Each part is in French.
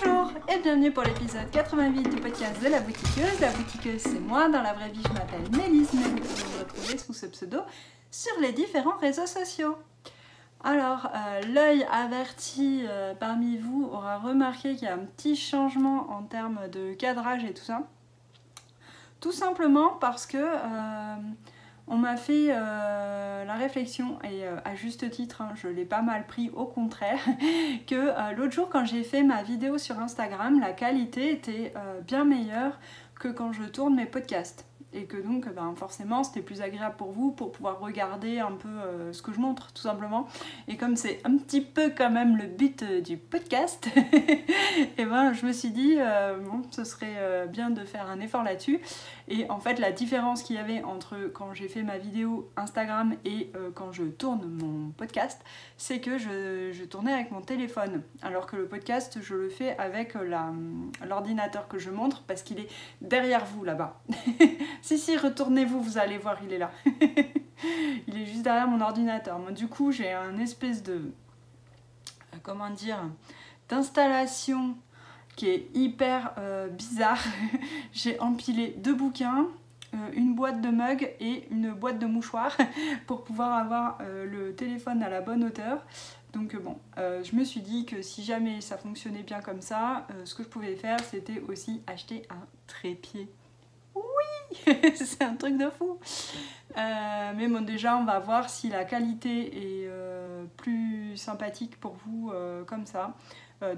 Bonjour et bienvenue pour l'épisode 88 du podcast de La Boutiqueuse. La Boutiqueuse, c'est moi. Dans la vraie vie, je m'appelle Mélisse, mais vous pouvez me retrouver sous ce pseudo sur les différents réseaux sociaux. Alors, l'œil averti parmi vous aura remarqué qu'il y a un petit changement en termes de cadrage et tout ça. Tout simplement parce que on m'a fait la réflexion, et à juste titre, hein, je l'ai pas mal pris, au contraire, que l'autre jour quand j'ai fait ma vidéo sur Instagram, la qualité était bien meilleure que quand je tourne mes podcasts. Et que donc forcément c'était plus agréable pour vous pour pouvoir regarder un peu ce que je montre tout simplement. Et comme c'est un petit peu quand même le but du podcast, et je me suis dit bon, ce serait bien de faire un effort là-dessus. Et en fait la différence qu'il y avait entre quand j'ai fait ma vidéo Instagram et quand je tourne mon podcast, c'est que je tournais avec mon téléphone, alors que le podcast je le fais avec l'ordinateur que je montre parce qu'il est derrière vous là-bas. Si, retournez-vous, vous allez voir, il est là. Il est juste derrière mon ordinateur. Moi, du coup, j'ai un espèce de... comment dire, d'installation qui est hyper bizarre. J'ai empilé 2 bouquins, une boîte de mugs et une boîte de mouchoirs pour pouvoir avoir le téléphone à la bonne hauteur. Donc bon, je me suis dit que si jamais ça fonctionnait bien comme ça, ce que je pouvais faire, c'était aussi acheter un trépied. Oui, c'est un truc de fou. Mais bon, déjà, on va voir si la qualité est plus sympathique pour vous comme ça.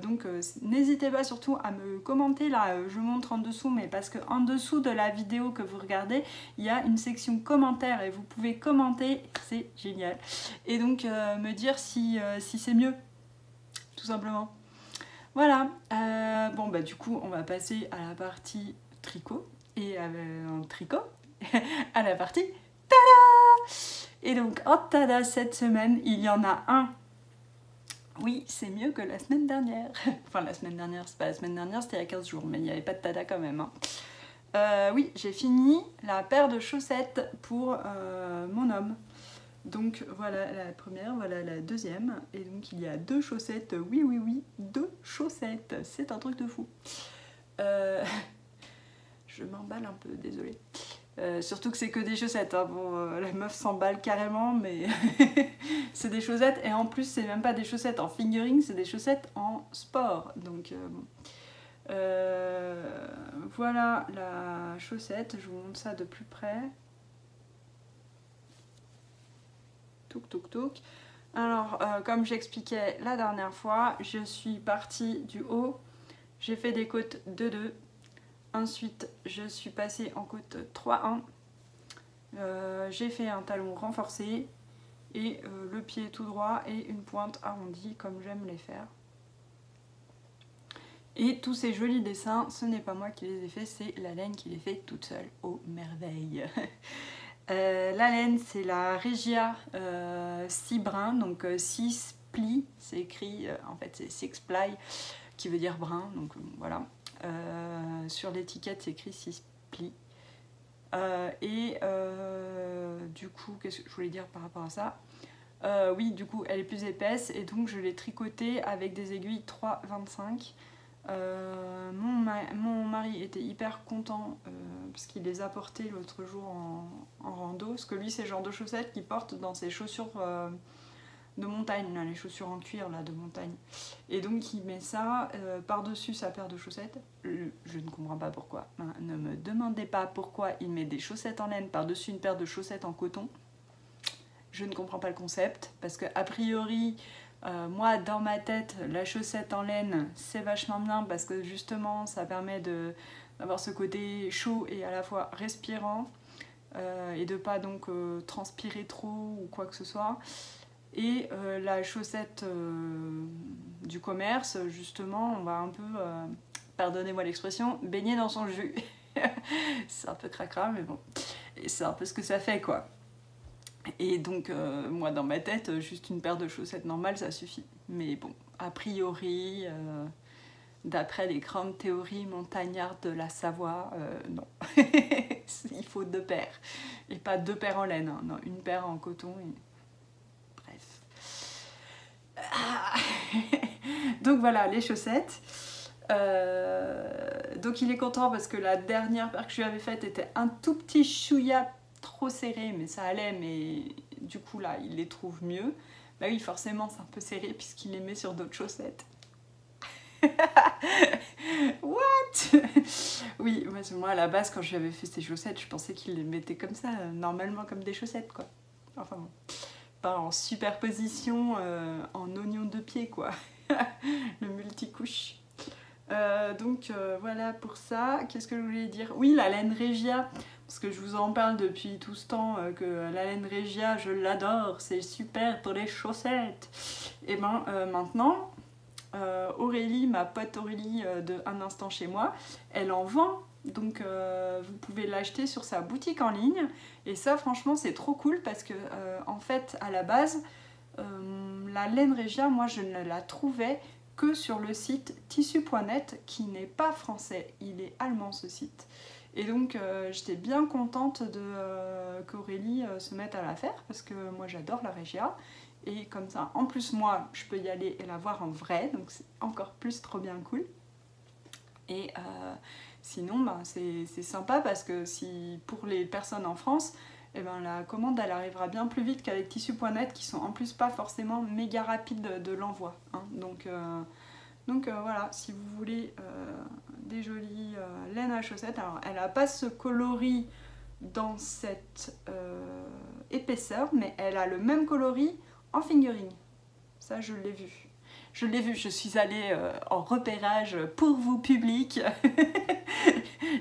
Donc, n'hésitez pas surtout à me commenter. Là, je montre en dessous, mais parce qu'en dessous de la vidéo que vous regardez, il y a une section commentaires et vous pouvez commenter. C'est génial. Et donc, me dire si c'est mieux, tout simplement. Voilà. Bon, du coup, on va passer à la partie tricot. Et en tricot, à la partie tada! Et donc en tada cette semaine, il y en a un. Oui, c'est mieux que la semaine dernière. Enfin la semaine dernière, c'est pas la semaine dernière, c'était il y a 15 jours, mais il n'y avait pas de tada quand même. Hein. Oui, j'ai fini la paire de chaussettes pour mon homme. Donc voilà la première, voilà la deuxième. Et donc il y a 2 chaussettes, oui, 2 chaussettes. C'est un truc de fou. Je m'emballe un peu, désolée. Surtout que c'est que des chaussettes. Hein. Bon, la meuf s'emballe carrément, mais c'est des chaussettes. Et en plus, c'est même pas des chaussettes en fingering, c'est des chaussettes en sport. Donc, voilà la chaussette. Je vous montre ça de plus près. Touk, touk, touk. Alors, comme j'expliquais la dernière fois, je suis partie du haut. J'ai fait des côtes de 2. Ensuite, je suis passée en côte 3-1. J'ai fait un talon renforcé et le pied tout droit et une pointe arrondie comme j'aime les faire. Et tous ces jolis dessins, ce n'est pas moi qui les ai faits, c'est la laine qui les fait toute seule. Oh merveille. La laine, c'est la Regia 6 brins, donc 6 plis, c'est écrit, en fait c'est 6 ply qui veut dire brun, donc voilà. Sur l'étiquette c'est écrit 6 plis du coup qu'est-ce que je voulais dire par rapport à ça, oui du coup elle est plus épaisse et donc je l'ai tricotée avec des aiguilles 3,25. Mon mari était hyper content parce qu'il les a portées l'autre jour en rando, parce que lui c'est le genre de chaussettes qu'il porte dans ses chaussures de montagne, là, les chaussures en cuir là, de montagne. Et donc il met ça par-dessus sa paire de chaussettes. Je ne comprends pas pourquoi. Ne me demandez pas pourquoi il met des chaussettes en laine par-dessus une paire de chaussettes en coton. Je ne comprends pas le concept, parce que a priori, moi dans ma tête, la chaussette en laine c'est vachement bien parce que justement ça permet d'avoir ce côté chaud et à la fois respirant et de pas donc transpirer trop ou quoi que ce soit. Et la chaussette du commerce, justement, on va un peu, pardonnez-moi l'expression, baigner dans son jus. C'est un peu cracra, mais bon, c'est un peu ce que ça fait, quoi. Et donc, moi, dans ma tête, juste une paire de chaussettes normales, ça suffit. Mais bon, a priori, d'après les grandes théories montagnardes de la Savoie, non. Il faut 2 paires. Et pas 2 paires en laine, hein. Non, une paire en coton et... Donc voilà les chaussettes. Donc il est content parce que la dernière paire que je lui avais faite était un tout petit chouïa trop serré, mais ça allait, mais du coup là il les trouve mieux. Bah oui, forcément c'est un peu serré puisqu'il les met sur d'autres chaussettes. What? Oui, moi à la base quand je lui avais fait ces chaussettes, je pensais qu'il les mettait comme ça, normalement comme des chaussettes quoi. Enfin bon, pas en superposition, en oignon de pied quoi. Le multicouche. Donc voilà pour ça. Qu'est-ce que je voulais dire? Oui, la laine Regia, parce que je vous en parle depuis tout ce temps, que la laine Regia, je l'adore, c'est super pour les chaussettes. Et ben maintenant, Aurélie, ma pote Aurélie de Un Instant Chez Moi, elle en vend. Donc vous pouvez l'acheter sur sa boutique en ligne. Et ça, franchement, c'est trop cool parce que en fait, à la base, la laine Regia, moi, je ne la trouvais que sur le site tissu.net qui n'est pas français, il est allemand ce site. Et donc j'étais bien contente qu'Aurélie se mette à la faire parce que moi j'adore la Regia et comme ça en plus moi je peux y aller et la voir en vrai, donc c'est encore plus trop bien cool. Et sinon ben, c'est sympa parce que si pour les personnes en France, eh ben, la commande elle arrivera bien plus vite qu'avec tissu.net qui sont en plus pas forcément méga rapides de l'envoi. Hein. Donc voilà, si vous voulez des jolies laines à chaussettes, alors elle n'a pas ce coloris dans cette épaisseur, mais elle a le même coloris en fingering. Ça je l'ai vu. Je l'ai vu, je suis allée en repérage pour vous public.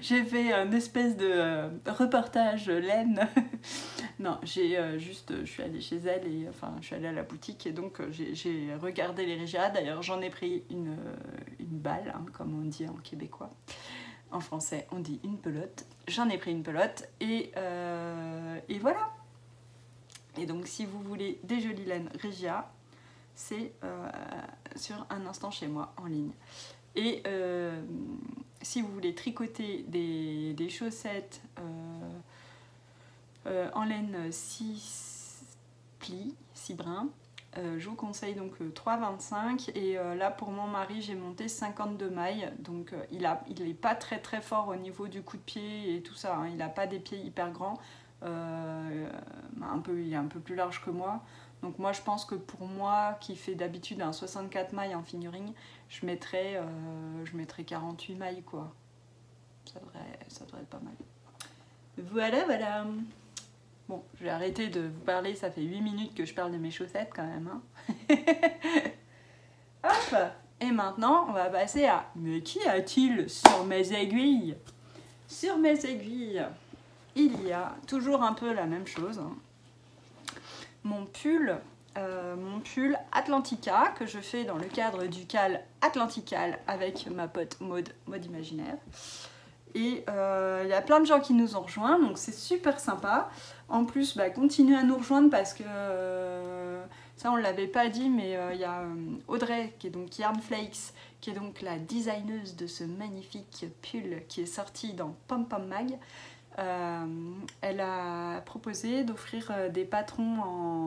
J'ai fait un espèce de reportage laine. Non, j'ai je suis allée chez elle, et enfin je suis allée à la boutique et donc j'ai regardé les Regia. D'ailleurs j'en ai pris une balle, hein, comme on dit en québécois. En français on dit une pelote. J'en ai pris une pelote et voilà. Et donc si vous voulez des jolies laines Regia, c'est sur Un Instant Chez Moi en ligne. Et si vous voulez tricoter des chaussettes en laine 6 plis, 6 brins, je vous conseille donc 3,25 et là pour mon mari j'ai monté 52 mailles, donc il n'est pas très très fort au niveau du coup de pied et tout ça, hein. Il n'a pas des pieds hyper grands, il est un peu plus large que moi. Donc moi je pense que pour moi qui fait d'habitude un 64 mailles en fingering, je mettrais 48 mailles quoi. Ça devrait être pas mal. Voilà. Bon, je vais arrêter de vous parler, ça fait 8 minutes que je parle de mes chaussettes quand même. Hein. Hop. Et maintenant on va passer à mais qu'y a-t-il sur mes aiguilles? Sur mes aiguilles, il y a toujours un peu la même chose. Hein. Mon pull Atlantica que je fais dans le cadre du CAL Atlantical avec ma pote Maude Imaginaire. Et il y a plein de gens qui nous ont rejoints, donc c'est super sympa. En plus, continuez à nous rejoindre parce que ça on ne l'avait pas dit, mais il y a Audrey qui est donc Yarn Flakes, qui est donc la designeuse de ce magnifique pull qui est sorti dans Pom Pom Mag. Elle a proposé d'offrir des patrons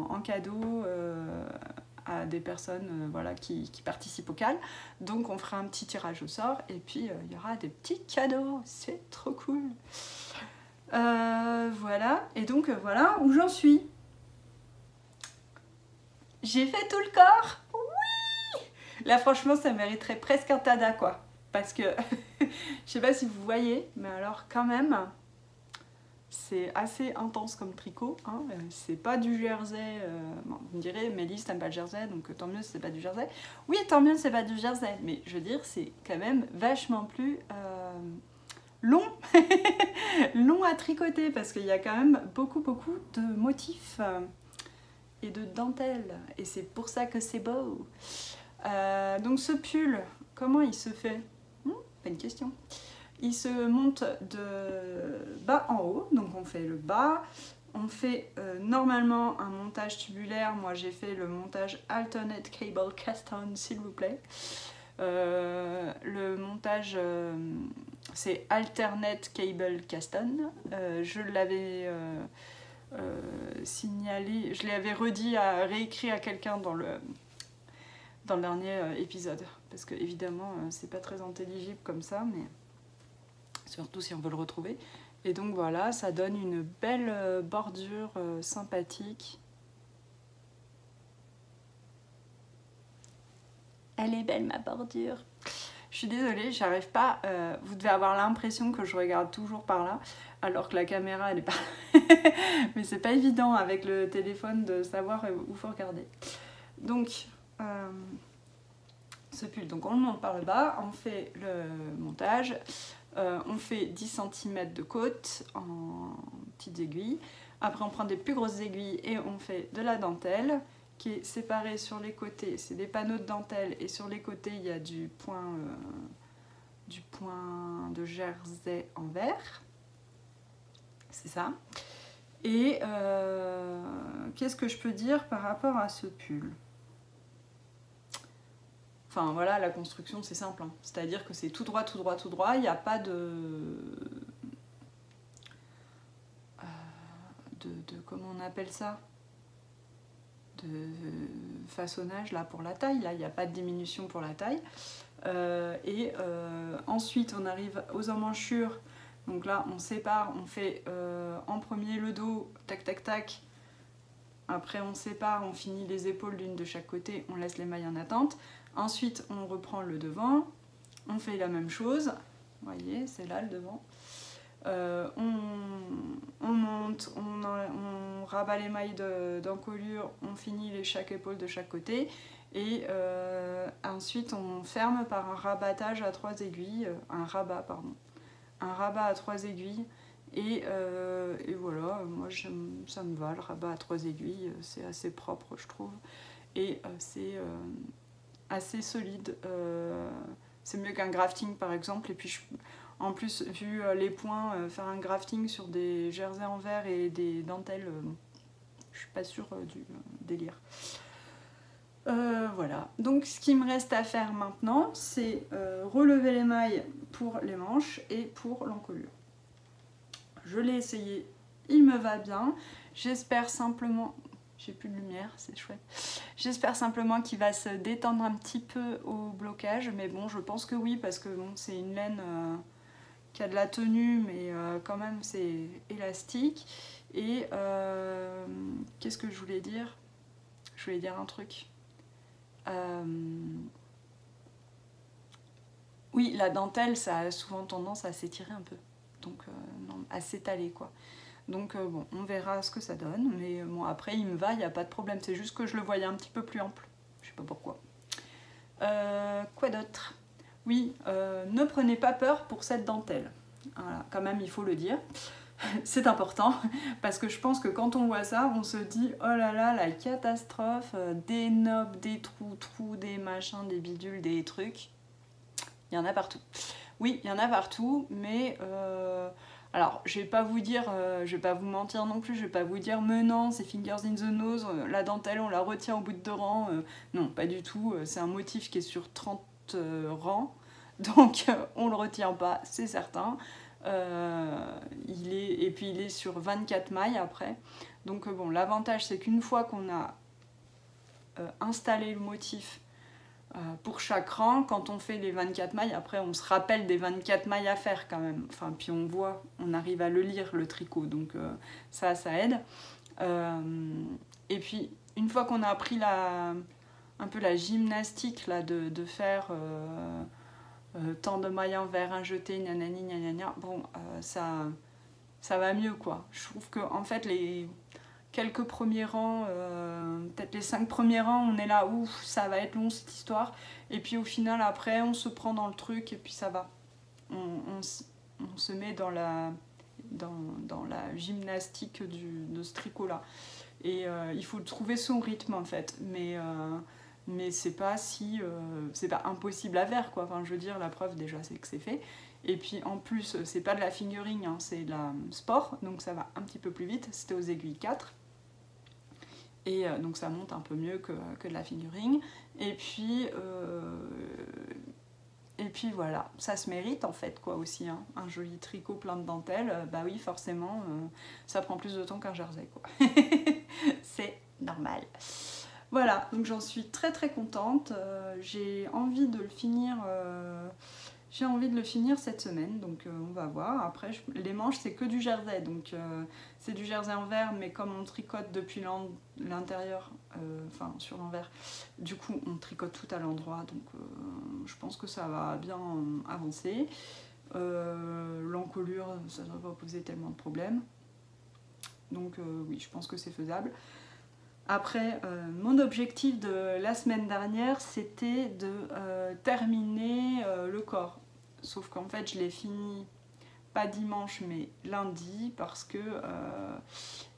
en cadeau à des personnes voilà, qui participent au CAL. Donc on fera un petit tirage au sort et puis il y aura des petits cadeaux, c'est trop cool. Voilà, et donc voilà où j'en suis. J'ai fait tout le corps. Oui. Là franchement ça mériterait presque un tada quoi. Parce que je sais pas si vous voyez, mais alors quand même c'est assez intense comme tricot, hein. C'est pas du jersey, bon, vous me direz, Mélisse t'aimes pas le jersey, donc tant mieux si c'est pas du jersey. Oui, tant mieux si c'est pas du jersey, mais je veux dire, c'est quand même vachement plus long, long à tricoter, parce qu'il y a quand même beaucoup de motifs et de dentelles, et c'est pour ça que c'est beau. Donc ce pull, comment il se fait? Pas une question. Il se monte de bas en haut, donc on fait le bas, on fait normalement un montage tubulaire, moi j'ai fait le montage alternate cable cast on s'il vous plaît. Le montage c'est alternate cable cast on, je l'avais signalé, je l'avais redit réécrit à quelqu'un dans le dernier épisode. Parce que évidemment, c'est pas très intelligible comme ça, mais surtout si on veut le retrouver. Et donc voilà, ça donne une belle bordure sympathique. Elle est belle ma bordure. Je suis désolée, j'arrive pas. Vous devez avoir l'impression que je regarde toujours par là, alors que la caméra elle est pas. Mais c'est pas évident avec le téléphone de savoir où faut regarder. Donc ce pull, donc on le monte par le bas, on fait le montage, on fait 10 cm de côte en petites aiguilles. Après on prend des plus grosses aiguilles et on fait de la dentelle qui est séparée sur les côtés. C'est des panneaux de dentelle et sur les côtés il y a du point de jersey en vert. C'est ça. Et qu'est-ce que je peux dire par rapport à ce pull ? Enfin voilà, la construction c'est simple, hein. C'est-à-dire que c'est tout droit, tout droit, tout droit, il n'y a pas de comment on appelle ça, de façonnage là pour la taille, là il n'y a pas de diminution pour la taille. Ensuite on arrive aux emmanchures, donc là on sépare, on fait en premier le dos, tac tac tac, après on sépare, on finit les épaules d'une de chaque côté, on laisse les mailles en attente. Ensuite, on reprend le devant, on fait la même chose, vous voyez, c'est là le devant. On monte, on rabat les mailles d'encolure, on finit chaque épaule de chaque côté. Et ensuite, on ferme par un rabattage à 3 aiguilles, un rabat à 3 aiguilles. Et voilà, moi ça me va, le rabat à 3 aiguilles, c'est assez propre, je trouve. Et c'est assez solide, c'est mieux qu'un grafting par exemple. Et puis en plus, vu les points, faire un grafting sur des jerseys en verre et des dentelles, je suis pas sûre du délire. Voilà, donc ce qui me reste à faire maintenant, c'est relever les mailles pour les manches et pour l'encolure. Je l'ai essayé, il me va bien, j'espère simplement... J'ai plus de lumière, c'est chouette. J'espère simplement qu'il va se détendre un petit peu au blocage, mais bon, je pense que oui, parce que bon, c'est une laine qui a de la tenue, mais quand même c'est élastique. Et qu'est-ce que je voulais dire ? Je voulais dire un truc. Oui, la dentelle, ça a souvent tendance à s'étirer un peu, donc non, à s'étaler quoi. Donc bon, on verra ce que ça donne, mais bon après il me va, il n'y a pas de problème, c'est juste que je le voyais un petit peu plus ample, je sais pas pourquoi. Quoi d'autre ? Oui, ne prenez pas peur pour cette dentelle, voilà, quand même il faut le dire, c'est important, parce que je pense que quand on voit ça, on se dit oh là là, la catastrophe, des nobs, des trous, des machins, des bidules, des trucs, il y en a partout. Oui, il y en a partout, mais... alors, je vais pas vous dire, je vais pas vous mentir non plus, je vais pas vous dire mais non, c'est fingers in the nose, la dentelle on la retient au bout de 2 rangs. Non, pas du tout, c'est un motif qui est sur 30 rangs, donc on le retient pas, c'est certain. Et puis il est sur 24 mailles après. Donc bon, l'avantage c'est qu'une fois qu'on a installé le motif pour chaque rang, quand on fait les 24 mailles, après on se rappelle des 24 mailles à faire quand même, enfin puis on voit, on arrive à le lire le tricot, donc ça aide. Et puis une fois qu'on a appris un peu la gymnastique là, de faire tant de mailles en vert, un jeté, nanani, nanana, bon ça va mieux quoi. Je trouve que en fait les quelques premiers rangs, peut-être les 5 premiers rangs, on est là, ouf, ça va être long cette histoire. Et puis au final, après, on se prend dans le truc et puis ça va. On se met dans la gymnastique de ce tricot-là. Et il faut trouver son rythme en fait. Mais c'est pas c'est pas impossible à faire quoi. Enfin, je veux dire, la preuve déjà, c'est que c'est fait. Et puis en plus, c'est pas de la fingering, hein, c'est de la sport, donc ça va un petit peu plus vite. C'était aux aiguilles 4. Et donc ça monte un peu mieux que de la fingering. Et puis voilà, ça se mérite en fait quoi aussi. Hein. Un joli tricot plein de dentelles, bah oui forcément, ça prend plus de temps qu'un jersey quoi. C'est normal. Voilà, donc j'en suis très très contente. J'ai envie de le finir. J'ai envie de le finir cette semaine, donc on va voir. Après, les manches, c'est que du jersey, donc c'est du jersey envers, mais comme on tricote depuis l'intérieur, enfin sur l'envers, du coup on tricote tout à l'endroit, donc je pense que ça va bien avancer. L'encolure, ça ne devrait pas poser tellement de problèmes, donc oui, je pense que c'est faisable. Après, mon objectif de la semaine dernière, c'était de terminer le corps. Sauf qu'en fait, je l'ai fini pas dimanche, mais lundi, parce que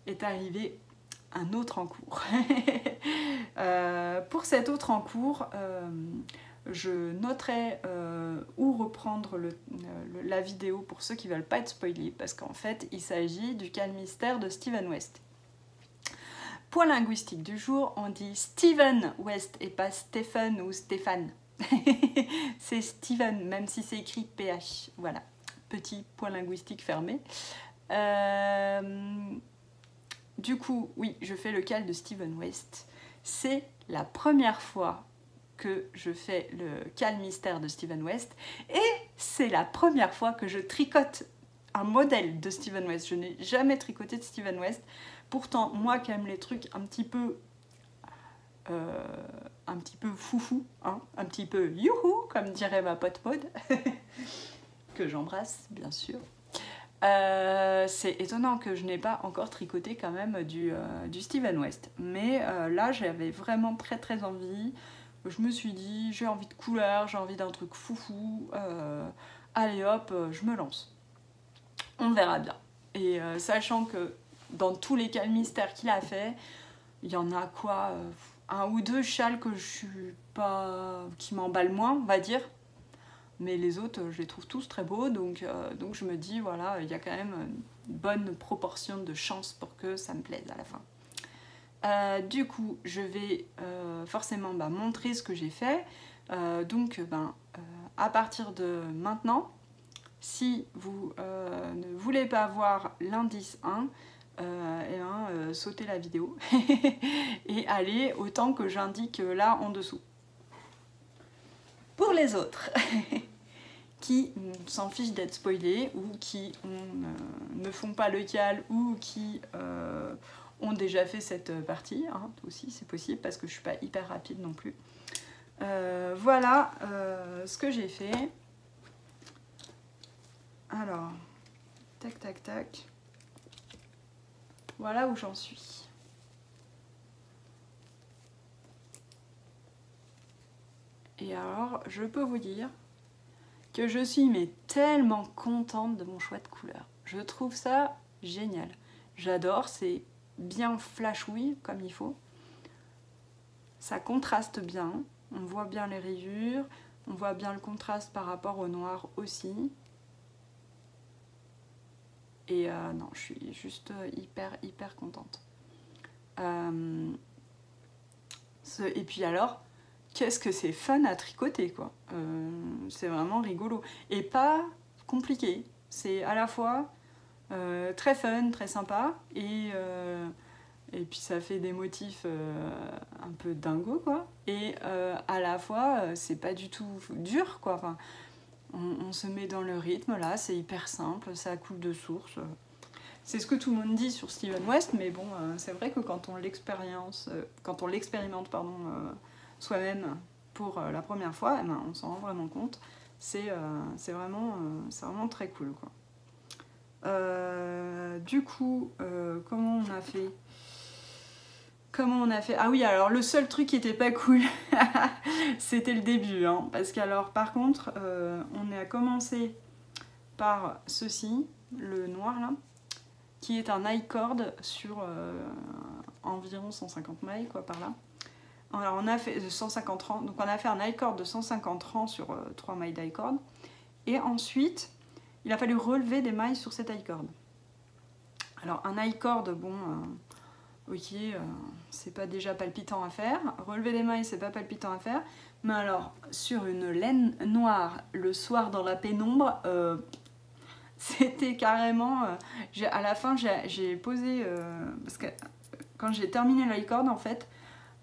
est arrivé un autre en cours. Pour cet autre en cours, je noterai où reprendre la vidéo pour ceux qui ne veulent pas être spoilés, parce qu'en fait, il s'agit du Cal Mystère de Steven West. Point linguistique du jour, on dit Steven West et pas Stephen ou Stéphane. C'est Steven, même si c'est écrit PH. Voilà, petit point linguistique fermé. Du coup, oui, je fais le cal de Steven West. C'est la première fois que je fais le cal mystère de Steven West et c'est la première fois que je tricote un modèle de Steven West. Je n'ai jamais tricoté de Steven West. Pourtant, moi qui aime les trucs un petit peu foufou, hein, un petit peu youhou, comme dirait ma pote Maud, que j'embrasse bien sûr. C'est étonnant que je n'ai pas encore tricoté quand même du Steven West. Mais là, j'avais vraiment très très envie. Je me suis dit, j'ai envie de couleur, j'ai envie d'un truc foufou. Allez hop, je me lance. On verra bien. Et sachant que dans tous les Cal Mystères qu'il a fait, il y en a quoi, un ou deux châles que je suis pas, qui m'emballent moins, on va dire. Mais les autres, je les trouve tous très beaux, donc je me dis, voilà, il y a quand même une bonne proportion de chance pour que ça me plaise à la fin. Du coup, je vais forcément montrer ce que j'ai fait. À partir de maintenant, si vous ne voulez pas voir l'indice 1, sautez la vidéo et allez autant que j'indique là en dessous. Pour les autres qui s'en fichent d'être spoilés ou qui ne font pas le cal ou qui ont déjà fait cette partie, hein, aussi c'est possible parce que je suis pas hyper rapide non plus. Voilà ce que j'ai fait. Alors, tac tac tac. Voilà où j'en suis. Et alors, je peux vous dire que je suis tellement contente de mon choix de couleur. Je trouve ça génial. J'adore, c'est bien flashouille comme il faut. Ça contraste bien, on voit bien les rayures, on voit bien le contraste par rapport au noir aussi. Et non, je suis juste hyper contente. Et puis alors, qu'est-ce que c'est fun à tricoter, quoi. C'est vraiment rigolo. Et pas compliqué. C'est à la fois très fun, très sympa, et puis ça fait des motifs un peu dingo, quoi. Et à la fois, c'est pas du tout dur, quoi. Enfin, on se met dans le rythme, là, c'est hyper simple, ça coule de source. C'est ce que tout le monde dit sur Steven West, mais bon, c'est vrai que quand on l'expérimente, soi-même pour la première fois, on s'en rend vraiment compte. C'est vraiment très cool, quoi. Du coup, comment on a fait ? Ah oui, alors le seul truc qui était pas cool, c'était le début, hein, parce qu'alors par contre, on a commencé par ceci, le noir là, qui est un I-cord sur environ 150 mailles, quoi, par là. Alors on a fait 150 rangs, donc on a fait un I-cord de 150 rangs sur 3 mailles d'I-cord, et ensuite, il a fallu relever des mailles sur cet I-cord. Alors un I-cord, bon... ok, c'est pas déjà palpitant à faire. Relever des mailles, c'est pas palpitant à faire. Mais alors, sur une laine noire, le soir dans la pénombre, c'était carrément... à la fin, j'ai posé... parce que quand j'ai terminé l'I-cord, en fait,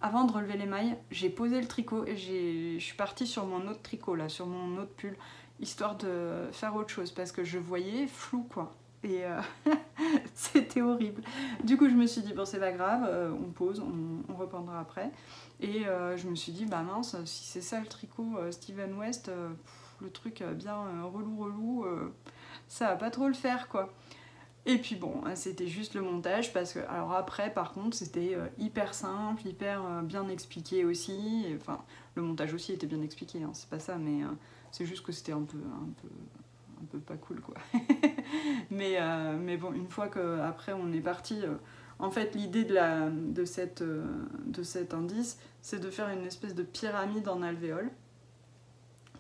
avant de relever les mailles, j'ai posé le tricot et je suis partie sur mon autre tricot, là, sur mon autre pull, histoire de faire autre chose, parce que je voyais flou, quoi. Et c'était horrible. Du coup, je me suis dit, bon, c'est pas grave, on pose, on reprendra après. Et je me suis dit, bah mince, si c'est ça le tricot Steven West, le truc bien relou, ça va pas trop le faire, quoi. Et puis bon, c'était juste le montage, parce que, alors après, par contre, c'était hyper simple, hyper bien expliqué aussi. Et, enfin, le montage aussi était bien expliqué, hein, c'est pas ça, mais c'est juste que c'était un peu pas cool, quoi. mais bon, une fois qu'après on est parti, en fait l'idée de cet indice, c'est de faire une espèce de pyramide en alvéole.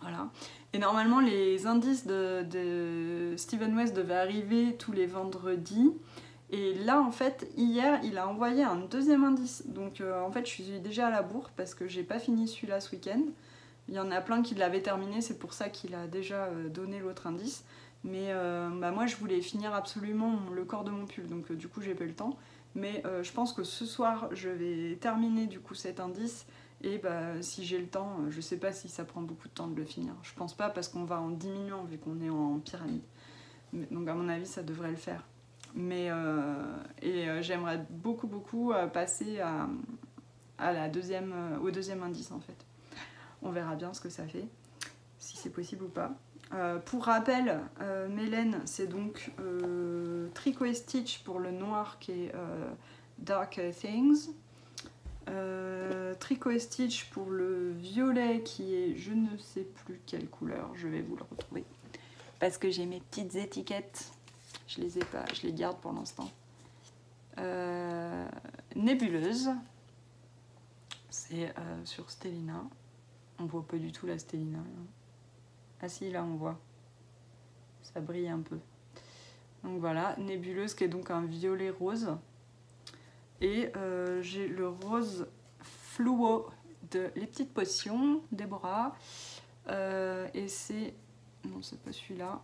Voilà. Et normalement les indices de Steven West devaient arriver tous les vendredis. Et là en fait, hier, il a envoyé un deuxième indice. Donc en fait je suis déjà à la bourre parce que j'ai pas fini celui-là ce week-end. Il y en a plein qui l'avaient terminé, c'est pour ça qu'il a déjà donné l'autre indice. Mais bah moi je voulais finir absolument le corps de mon pull, donc du coup j'ai pas eu le temps. Mais je pense que ce soir je vais terminer du coup cet indice. Et bah, si j'ai le temps, je sais pas si ça prend beaucoup de temps de le finir. Je pense pas parce qu'on va en diminuant vu qu'on est en pyramide. Donc à mon avis ça devrait le faire. Mais j'aimerais beaucoup passer au deuxième indice en fait. On verra bien ce que ça fait, si c'est possible ou pas. Pour rappel, Mélène, c'est donc Tricot et Stitch pour le noir qui est Darker Things. Tricot et Stitch pour le violet qui est je ne sais plus quelle couleur, je vais vous le retrouver. Parce que j'ai mes petites étiquettes, je les ai pas, je les garde pour l'instant. Nébuleuse, c'est sur Stellina. On voit pas du tout la Stellina. Ah si, là on voit. Ça brille un peu. Donc voilà, Nébuleuse qui est donc un violet rose. Et j'ai le rose fluo de Les Petites Potions, Déborah. Et c'est... Non, c'est pas celui-là.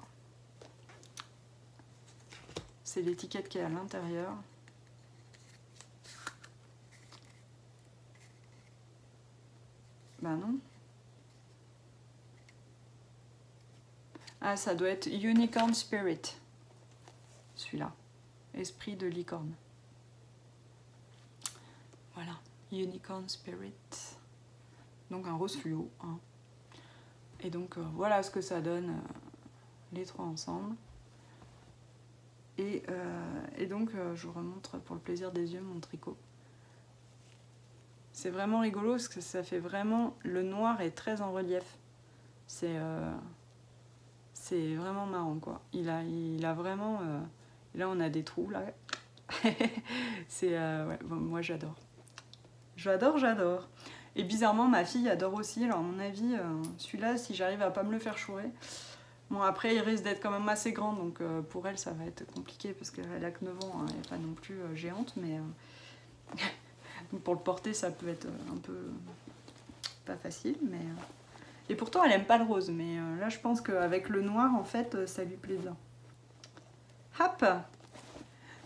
C'est l'étiquette qui est à l'intérieur. Bah non. Ah, ça doit être Unicorn Spirit. Celui-là. Esprit de licorne. Voilà. Unicorn Spirit. Donc un rose fluo. Hein. Et donc voilà ce que ça donne, les trois ensemble. Et donc je vous remontre pour le plaisir des yeux mon tricot. C'est vraiment rigolo parce que ça fait vraiment... Le noir est très en relief. C'est vraiment marrant quoi. Il a vraiment... là on a des trous là. C'est... ouais, bon, moi j'adore. J'adore. Et bizarrement ma fille adore aussi. Alors à mon avis, celui-là, si j'arrive à pas me le faire chourer... Bon après il risque d'être quand même assez grand. Donc pour elle ça va être compliqué parce qu'elle a que 9 ans. Hein, elle n'est pas non plus géante. Mais pour le porter ça peut être un peu... pas facile. Mais... Et pourtant elle aime pas le rose, mais là je pense qu'avec le noir en fait ça lui plaît bien. Hop.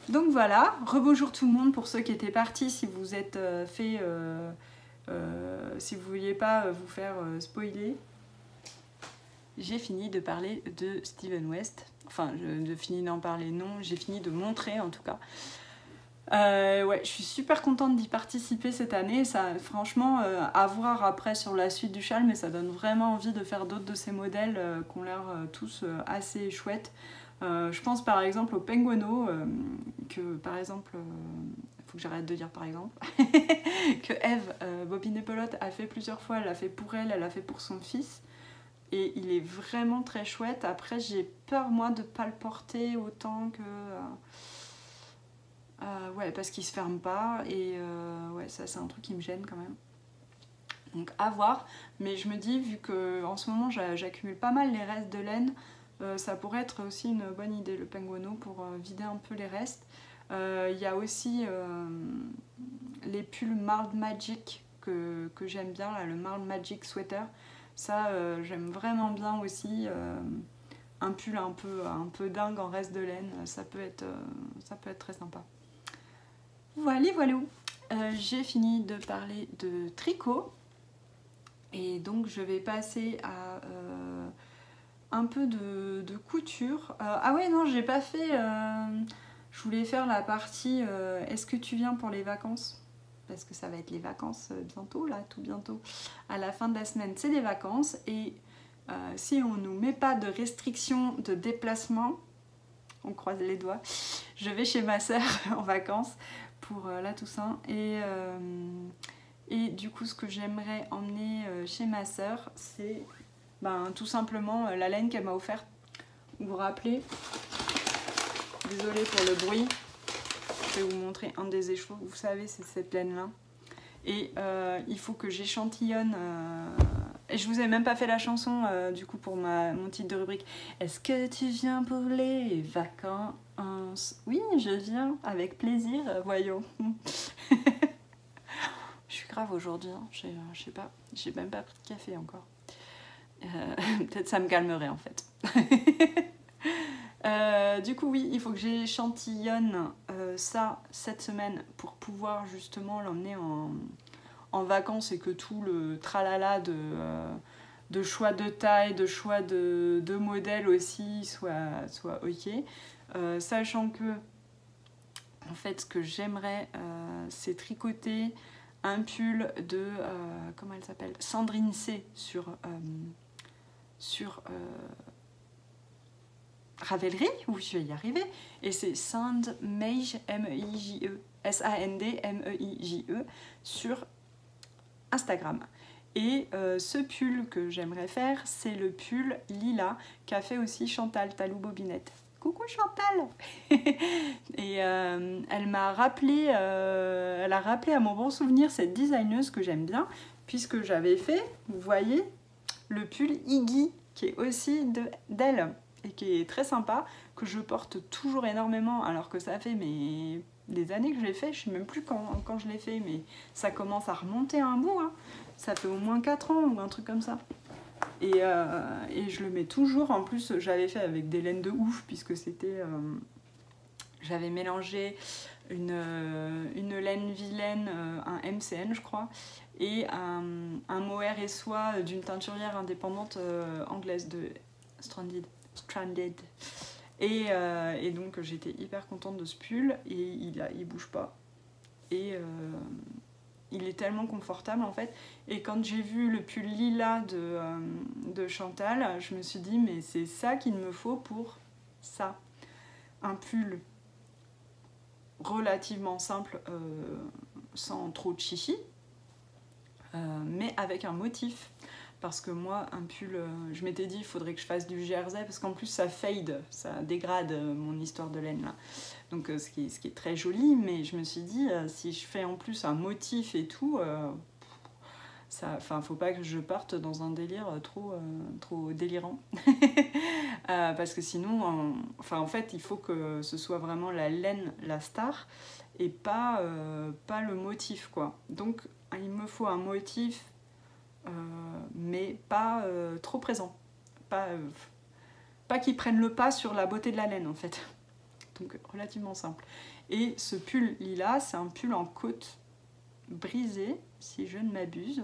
Donc voilà, rebonjour tout le monde pour ceux qui étaient partis, si vous êtes si vous vouliez pas vous faire spoiler. J'ai fini de parler de Steven West, enfin de fini d'en parler non, j'ai fini de montrer en tout cas. Ouais, je suis super contente d'y participer cette année. Ça, franchement, à voir après sur la suite du châle, mais ça donne vraiment envie de faire d'autres de ces modèles qui ont l'air tous assez chouettes. Je pense par exemple au Penguino, que par exemple, faut que j'arrête de dire par exemple, que Eve, Bobine et Pelote a fait plusieurs fois. Elle l'a fait pour elle, elle l'a fait pour son fils. Et il est vraiment très chouette. Après, j'ai peur moi de pas le porter autant que... ouais, parce qu'il se ferme pas et ouais, ça c'est un truc qui me gêne quand même. Donc à voir, mais je me dis, vu que en ce moment j'accumule pas mal les restes de laine, ça pourrait être aussi une bonne idée le Penguino pour vider un peu les restes. Il y a aussi les pulls Marled Magic que j'aime bien, là, le Marled Magic Sweater. Ça j'aime vraiment bien aussi. Un pull un peu dingue en reste de laine, ça peut être très sympa. Voilà. j'ai fini de parler de tricot. Et donc je vais passer à un peu de couture. Ah ouais, non, j'ai pas fait... je voulais faire la partie est-ce que tu viens pour les vacances? Parce que ça va être les vacances bientôt, là, tout bientôt. À la fin de la semaine, c'est les vacances. Et si on ne nous met pas de restrictions de déplacement, on croise les doigts, je vais chez ma sœur en vacances pour la Toussaint. Et du coup, ce que j'aimerais emmener chez ma sœur, c'est tout simplement la laine qu'elle m'a offerte. Vous vous rappelez? Désolée pour le bruit. Je vais vous montrer un des écheveaux. Vous savez, c'est cette laine-là. Et il faut que j'échantillonne. Et je vous ai même pas fait la chanson, du coup, pour mon titre de rubrique. Est-ce que tu viens pour les vacances? Oui, je viens, avec plaisir, voyons. Je suis grave aujourd'hui, hein. Je sais pas, j'ai même pas pris de café encore. Peut-être ça me calmerait en fait. Du coup oui, il faut que j'échantillonne ça cette semaine pour pouvoir justement l'emmener en vacances et que tout le tralala de choix de taille, de choix de modèle aussi soit ok. Sachant que en fait ce que j'aimerais c'est tricoter un pull de comment elle s'appelle, Sandrine C sur Ravelry, où je vais y arriver, et c'est Sandmeige, M-E-I-J-E, S-A-N-D-M-E-I-J-E sur Instagram. Et ce pull que j'aimerais faire, c'est le pull Lila qu'a fait aussi Chantal Talou Bobinette. Coucou Chantal. Et elle m'a rappelé, elle a rappelé à mon bon souvenir cette designeuse que j'aime bien, puisque j'avais fait, vous voyez, le pull Iggy, qui est aussi d'elle, et qui est très sympa, que je porte toujours énormément, alors que ça fait des années que je l'ai fait, je sais même plus quand je l'ai fait, mais ça commence à remonter à un bout, hein. Ça fait au moins 4 ans ou un truc comme ça. Et je le mets toujours. En plus, j'avais fait avec des laines de ouf, puisque c'était... j'avais mélangé une laine vilaine, un MCN, je crois, et un mohair et soie d'une teinturière indépendante anglaise de Stranded. Et donc, j'étais hyper contente de ce pull, et il bouge pas. Et... il est tellement confortable en fait, et quand j'ai vu le pull Lila de Chantal, je me suis dit mais c'est ça qu'il me faut pour ça, un pull relativement simple, sans trop de chichi, mais avec un motif, parce que moi un pull, je m'étais dit il faudrait que je fasse du jersey, parce qu'en plus ça fade, ça dégrade mon histoire de laine là. Donc ce qui est très joli, mais je me suis dit, si je fais en plus un motif et tout, faut pas que je parte dans un délire trop délirant. Parce que sinon, en fait, il faut que ce soit vraiment la laine, la star, et pas le motif, quoi. Donc il me faut un motif, mais pas trop présent. Pas qu'il prenne le pas sur la beauté de la laine, en fait. Donc relativement simple. Et ce pull Lila, c'est un pull en côte brisée, si je ne m'abuse.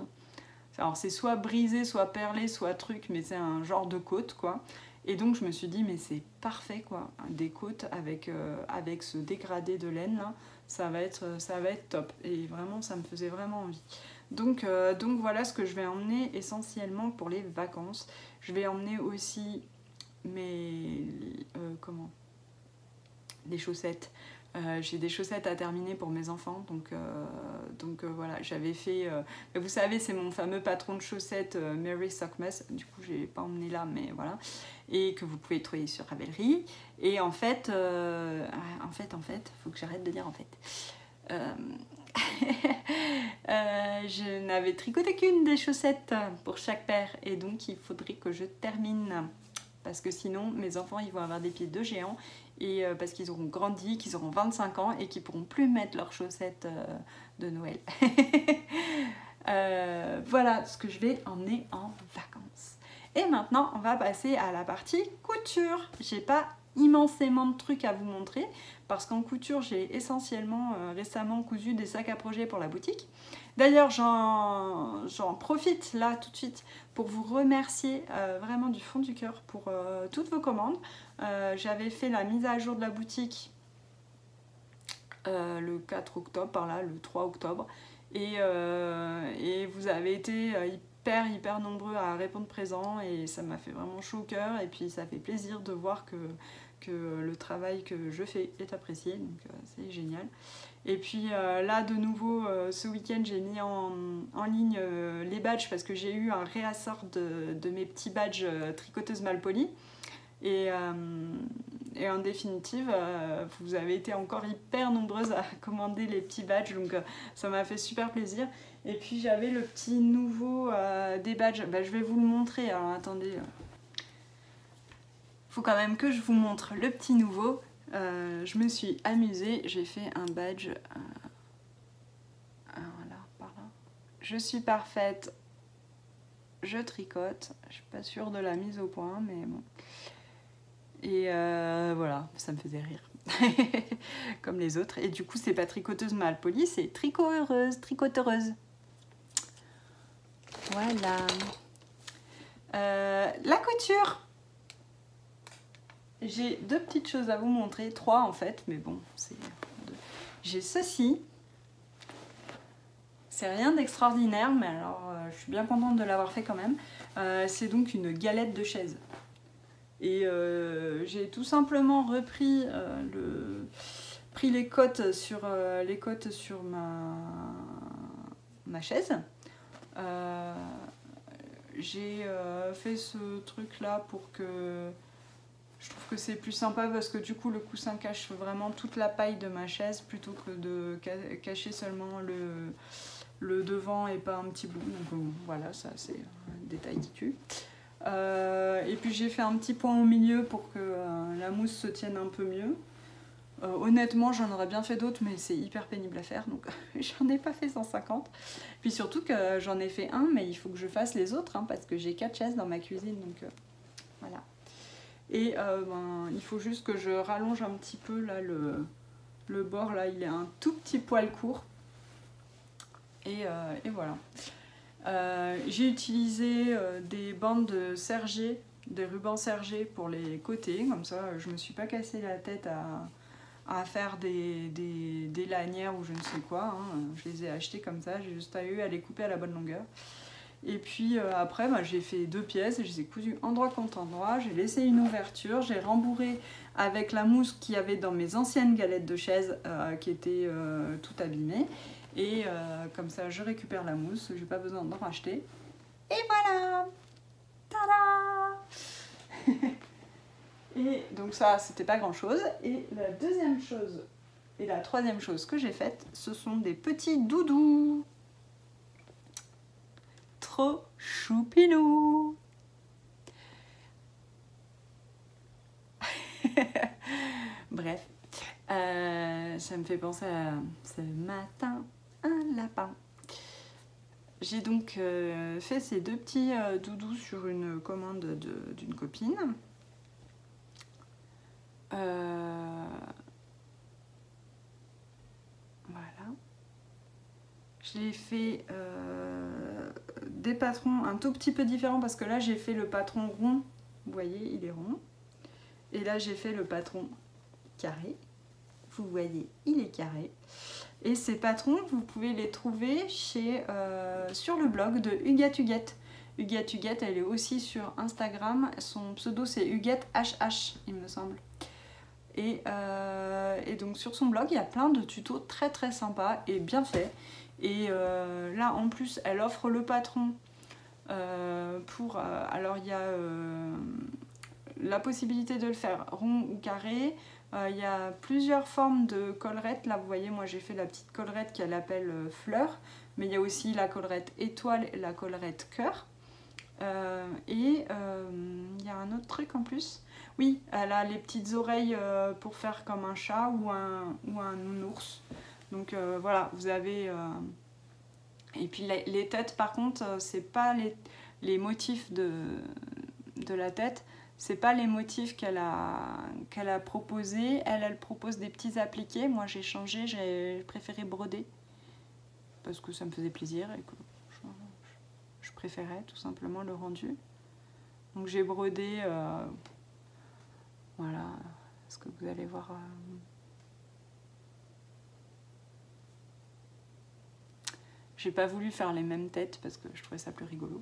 Alors c'est soit brisé, soit perlé, soit truc, mais c'est un genre de côte, quoi. Et donc je me suis dit, mais c'est parfait, quoi. Des côtes avec ce dégradé de laine, là, ça va être top. Et vraiment, ça me faisait vraiment envie. Donc voilà ce que je vais emmener essentiellement pour les vacances. Je vais emmener aussi mes... des chaussettes. J'ai des chaussettes à terminer pour mes enfants, donc voilà, j'avais fait... vous savez, c'est mon fameux patron de chaussettes Mary Sockmas, du coup j'ai pas emmené là, mais voilà, et que vous pouvez trouver sur Ravelry. Et en fait, faut que j'arrête de dire en fait. Je n'avais tricoté qu'une des chaussettes pour chaque paire, et donc il faudrait que je termine, parce que sinon mes enfants ils vont avoir des pieds de géants, et parce qu'ils auront grandi, qu'ils auront 25 ans et qu'ils pourront plus mettre leurs chaussettes de Noël. Voilà ce que je vais emmener en vacances. Et maintenant on va passer à la partie couture. J'ai pas immensément de trucs à vous montrer parce qu'en couture j'ai essentiellement récemment cousu des sacs à projet pour la boutique. D'ailleurs j'en profite là tout de suite pour vous remercier vraiment du fond du cœur pour toutes vos commandes. J'avais fait la mise à jour de la boutique le 4 octobre, par là, le 3 octobre, et vous avez été hyper nombreux à répondre présent et ça m'a fait vraiment chaud au cœur et puis ça fait plaisir de voir que le travail que je fais est apprécié, donc c'est génial. Et puis là de nouveau ce week-end j'ai mis en ligne les badges parce que j'ai eu un réassort de mes petits badges tricoteuses Malpolie. Et en définitive, vous avez été encore hyper nombreuses à commander les petits badges, donc ça m'a fait super plaisir. Et puis j'avais le petit nouveau des badges, je vais vous le montrer, alors attendez. Faut quand même que je vous montre le petit nouveau. Je me suis amusée, j'ai fait un badge, voilà, par là. Je suis parfaite, je tricote, je suis pas sûre de la mise au point, mais bon. Et voilà, ça me faisait rire, comme les autres. Et du coup, c'est pas tricoteuse Malpolie, c'est tricoteuse. Voilà. La couture. J'ai deux petites choses à vous montrer, trois en fait, mais bon, c'est deux. J'ai ceci. C'est rien d'extraordinaire, mais alors je suis bien contente de l'avoir fait quand même. C'est donc une galette de chaise. Et j'ai tout simplement repris pris les cotes sur ma chaise. J'ai fait ce truc là pour que je trouve que c'est plus sympa parce que du coup le coussin cache vraiment toute la paille de ma chaise plutôt que de cacher seulement le devant et pas un petit bout. Donc voilà, ça c'est un détail qui tue. Et puis j'ai fait un petit point au milieu pour que la mousse se tienne un peu mieux. Honnêtement j'en aurais bien fait d'autres mais c'est hyper pénible à faire donc j'en ai pas fait 150. Puis surtout que j'en ai fait un mais il faut que je fasse les autres hein, parce que j'ai 4 chaises dans ma cuisine donc voilà. Et il faut juste que je rallonge un petit peu là le bord là, il est un tout petit poil court. Et voilà. J'ai utilisé des bandes de sergé, des rubans sergés pour les côtés, comme ça je me suis pas cassé la tête à faire des lanières ou je ne sais quoi, hein. Je les ai achetées comme ça, j'ai juste eu à les couper à la bonne longueur. Et puis après j'ai fait deux pièces et je les ai cousues endroit contre endroit, j'ai laissé une ouverture, j'ai rembourré avec la mousse qu'il y avait dans mes anciennes galettes de chaise qui étaient tout abîmées. Et comme ça je récupère la mousse, j'ai pas besoin d'en racheter. Et voilà, tada. Et donc ça c'était pas grand chose. Et la deuxième chose et la troisième chose que j'ai faite, ce sont des petits doudous. Trop choupinou. Bref, ça me fait penser à ce matin un lapin. J'ai donc fait ces deux petits doudous sur une commande d'une copine. Voilà. J'ai fait des patrons un tout petit peu différents parce que là j'ai fait le patron rond, vous voyez il est rond. Et là j'ai fait le patron carré, vous voyez il est carré. Et ces patrons vous pouvez les trouver sur le blog de Huguette Huguette. Huguette Huguette elle est aussi sur Instagram, son pseudo c'est Huguette HH il me semble. Et donc sur son blog il y a plein de tutos très très sympas et bien faits. Et là en plus elle offre le patron pour... alors il y a la possibilité de le faire rond ou carré. Il y a plusieurs formes de collerette. Là vous voyez moi j'ai fait la petite collerette qu'elle appelle fleur. Mais il y a aussi la collerette étoile et la collerette cœur. Il y a un autre truc en plus. Oui, elle a les petites oreilles pour faire comme un chat ou un nounours. Donc voilà, vous avez... Et puis les têtes par contre, c'est pas les motifs de la tête, c'est pas les motifs qu'elle a proposés. Elle propose des petits appliqués. Moi j'ai changé, j'ai préféré broder parce que ça me faisait plaisir et que je préférais tout simplement le rendu. Donc j'ai brodé, voilà, ce que vous allez voir. J'ai pas voulu faire les mêmes têtes parce que je trouvais ça plus rigolo.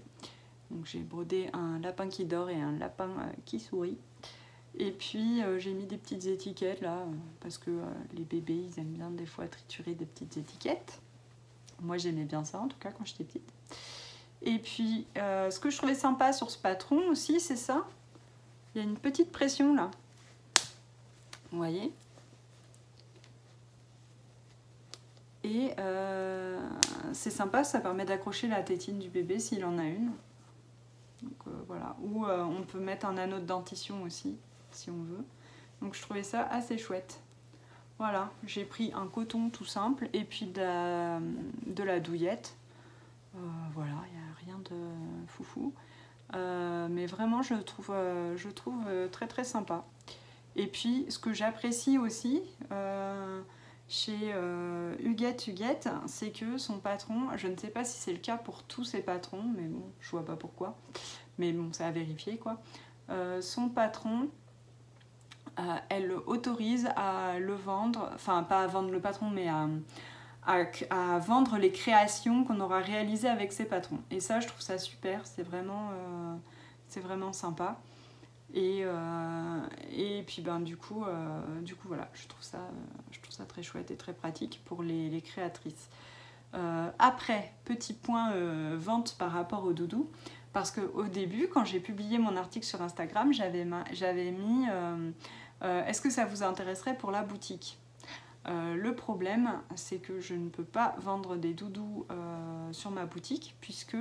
Donc j'ai brodé un lapin qui dort et un lapin qui sourit. Et puis j'ai mis des petites étiquettes là, parce que les bébés ils aiment bien des fois triturer des petites étiquettes. Moi j'aimais bien ça en tout cas quand j'étais petite. Et puis ce que je trouvais sympa sur ce patron aussi, c'est ça. Il y a une petite pression là. Vous voyez ? Et c'est sympa, ça permet d'accrocher la tétine du bébé s'il en a une. Donc voilà. Ou on peut mettre un anneau de dentition aussi, si on veut. Donc je trouvais ça assez chouette. Voilà, j'ai pris un coton tout simple et puis de la douillette. Voilà, il n'y a rien de foufou. Mais vraiment, je trouve très très sympa. Et puis, ce que j'apprécie aussi chez Huguette, c'est que son patron, je ne sais pas si c'est le cas pour tous ses patrons, mais bon, je vois pas pourquoi. Mais bon, c'est à vérifier quoi. Son patron, elle autorise à le vendre, enfin pas à vendre le patron, mais à vendre les créations qu'on aura réalisées avec ses patrons. Et ça, je trouve ça super, c'est vraiment sympa. Et puis ben, du coup voilà, je trouve ça très chouette et très pratique pour les créatrices. Après, petit point vente par rapport au doudou, parce qu'au début, quand j'ai publié mon article sur Instagram, j'avais mis est-ce que ça vous intéresserait pour la boutique ? Le problème, c'est que je ne peux pas vendre des doudous sur ma boutique, puisque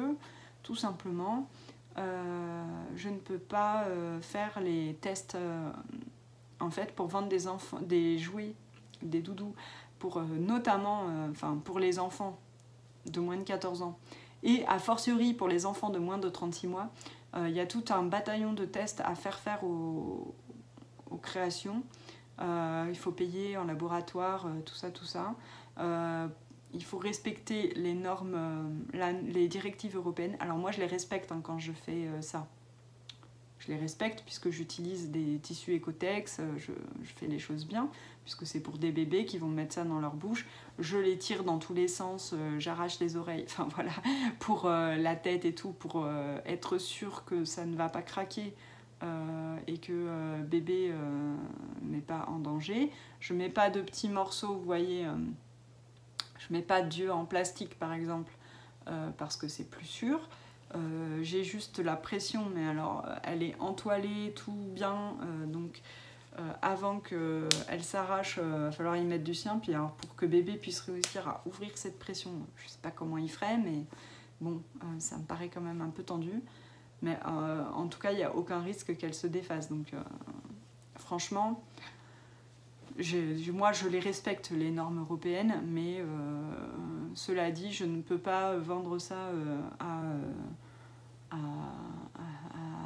tout simplement, je ne peux pas faire les tests en fait pour vendre des jouets, des doudous, pour notamment pour les enfants de moins de 14 ans et a fortiori pour les enfants de moins de 36 mois. Il y a tout un bataillon de tests à faire aux créations. Il faut payer en laboratoire, tout ça. Il faut respecter les normes, les directives européennes. Alors moi je les respecte quand je fais ça. Je les respecte puisque j'utilise des tissus Ecotex, je fais les choses bien, puisque c'est pour des bébés qui vont mettre ça dans leur bouche. Je les tire dans tous les sens, j'arrache les oreilles, enfin voilà, pour la tête et tout, pour être sûr que ça ne va pas craquer. Et que bébé n'est pas en danger. Je mets pas de petits morceaux, vous voyez, je mets pas d'yeux en plastique par exemple, parce que c'est plus sûr. J'ai juste la pression, mais alors elle est entoilée, tout bien, donc avant qu'elle s'arrache, il va falloir y mettre du sien, puis alors pour que bébé puisse réussir à ouvrir cette pression, je sais pas comment il ferait, mais bon, ça me paraît quand même un peu tendu. Mais en tout cas, il n'y a aucun risque qu'elle se défasse. Donc franchement, moi je les respecte, les normes européennes, mais cela dit, je ne peux pas vendre ça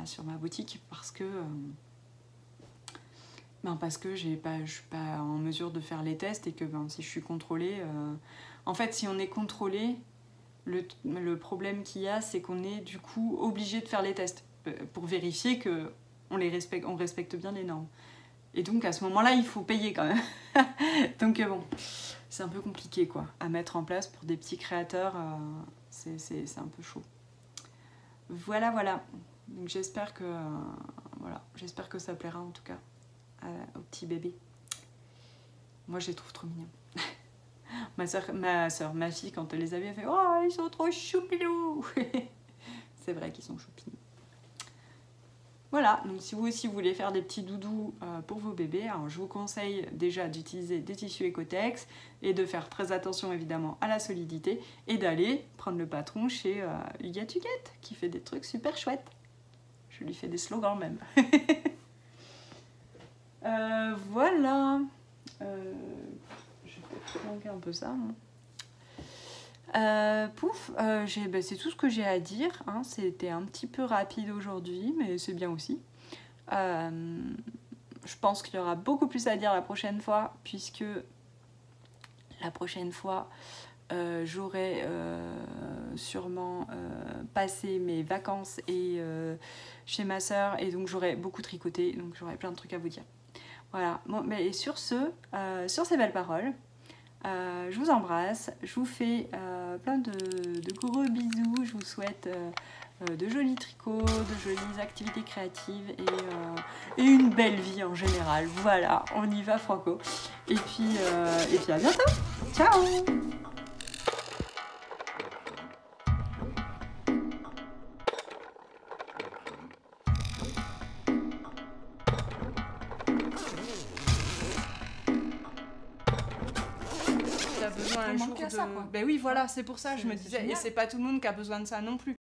sur ma boutique parce que je ne suis pas en mesure de faire les tests et que si je suis contrôlée... En fait, si on est contrôlé... Le problème qu'il y a, c'est qu'on est du coup obligé de faire les tests pour vérifier qu'on respecte bien les normes. Et donc à ce moment-là, il faut payer quand même. Donc bon, c'est un peu compliqué quoi, à mettre en place pour des petits créateurs, c'est un peu chaud. Voilà. Donc j'espère que ça plaira en tout cas aux petits bébés. Moi je les trouve trop mignons. Ma fille, quand elle les avait, elle fait « Oh, ils sont trop choupilous !» C'est vrai qu'ils sont choupinous. Voilà, donc si vous aussi voulez faire des petits doudous pour vos bébés, alors je vous conseille déjà d'utiliser des tissus Ecotex et de faire très attention évidemment à la solidité et d'aller prendre le patron chez Huguette, qui fait des trucs super chouettes. Je lui fais des slogans même. Voilà. Je vais manquer un peu ça. C'est tout ce que j'ai à dire. Hein. C'était un petit peu rapide aujourd'hui, mais c'est bien aussi. Je pense qu'il y aura beaucoup plus à dire la prochaine fois, puisque la prochaine fois, j'aurai sûrement passé mes vacances chez ma sœur, et donc j'aurai beaucoup tricoté, donc j'aurai plein de trucs à vous dire. Voilà, bon, mais sur ces belles paroles, je vous embrasse, je vous fais plein de gros bisous, je vous souhaite de jolis tricots, de jolies activités créatives et une belle vie en général. Voilà, on y va franco. Et puis à bientôt. Ciao. Besoin un jour de... ça, quoi. Ben oui, voilà, c'est pour ça, je me C'est disais, génial. et c'est pas tout le monde qui a besoin de ça non plus.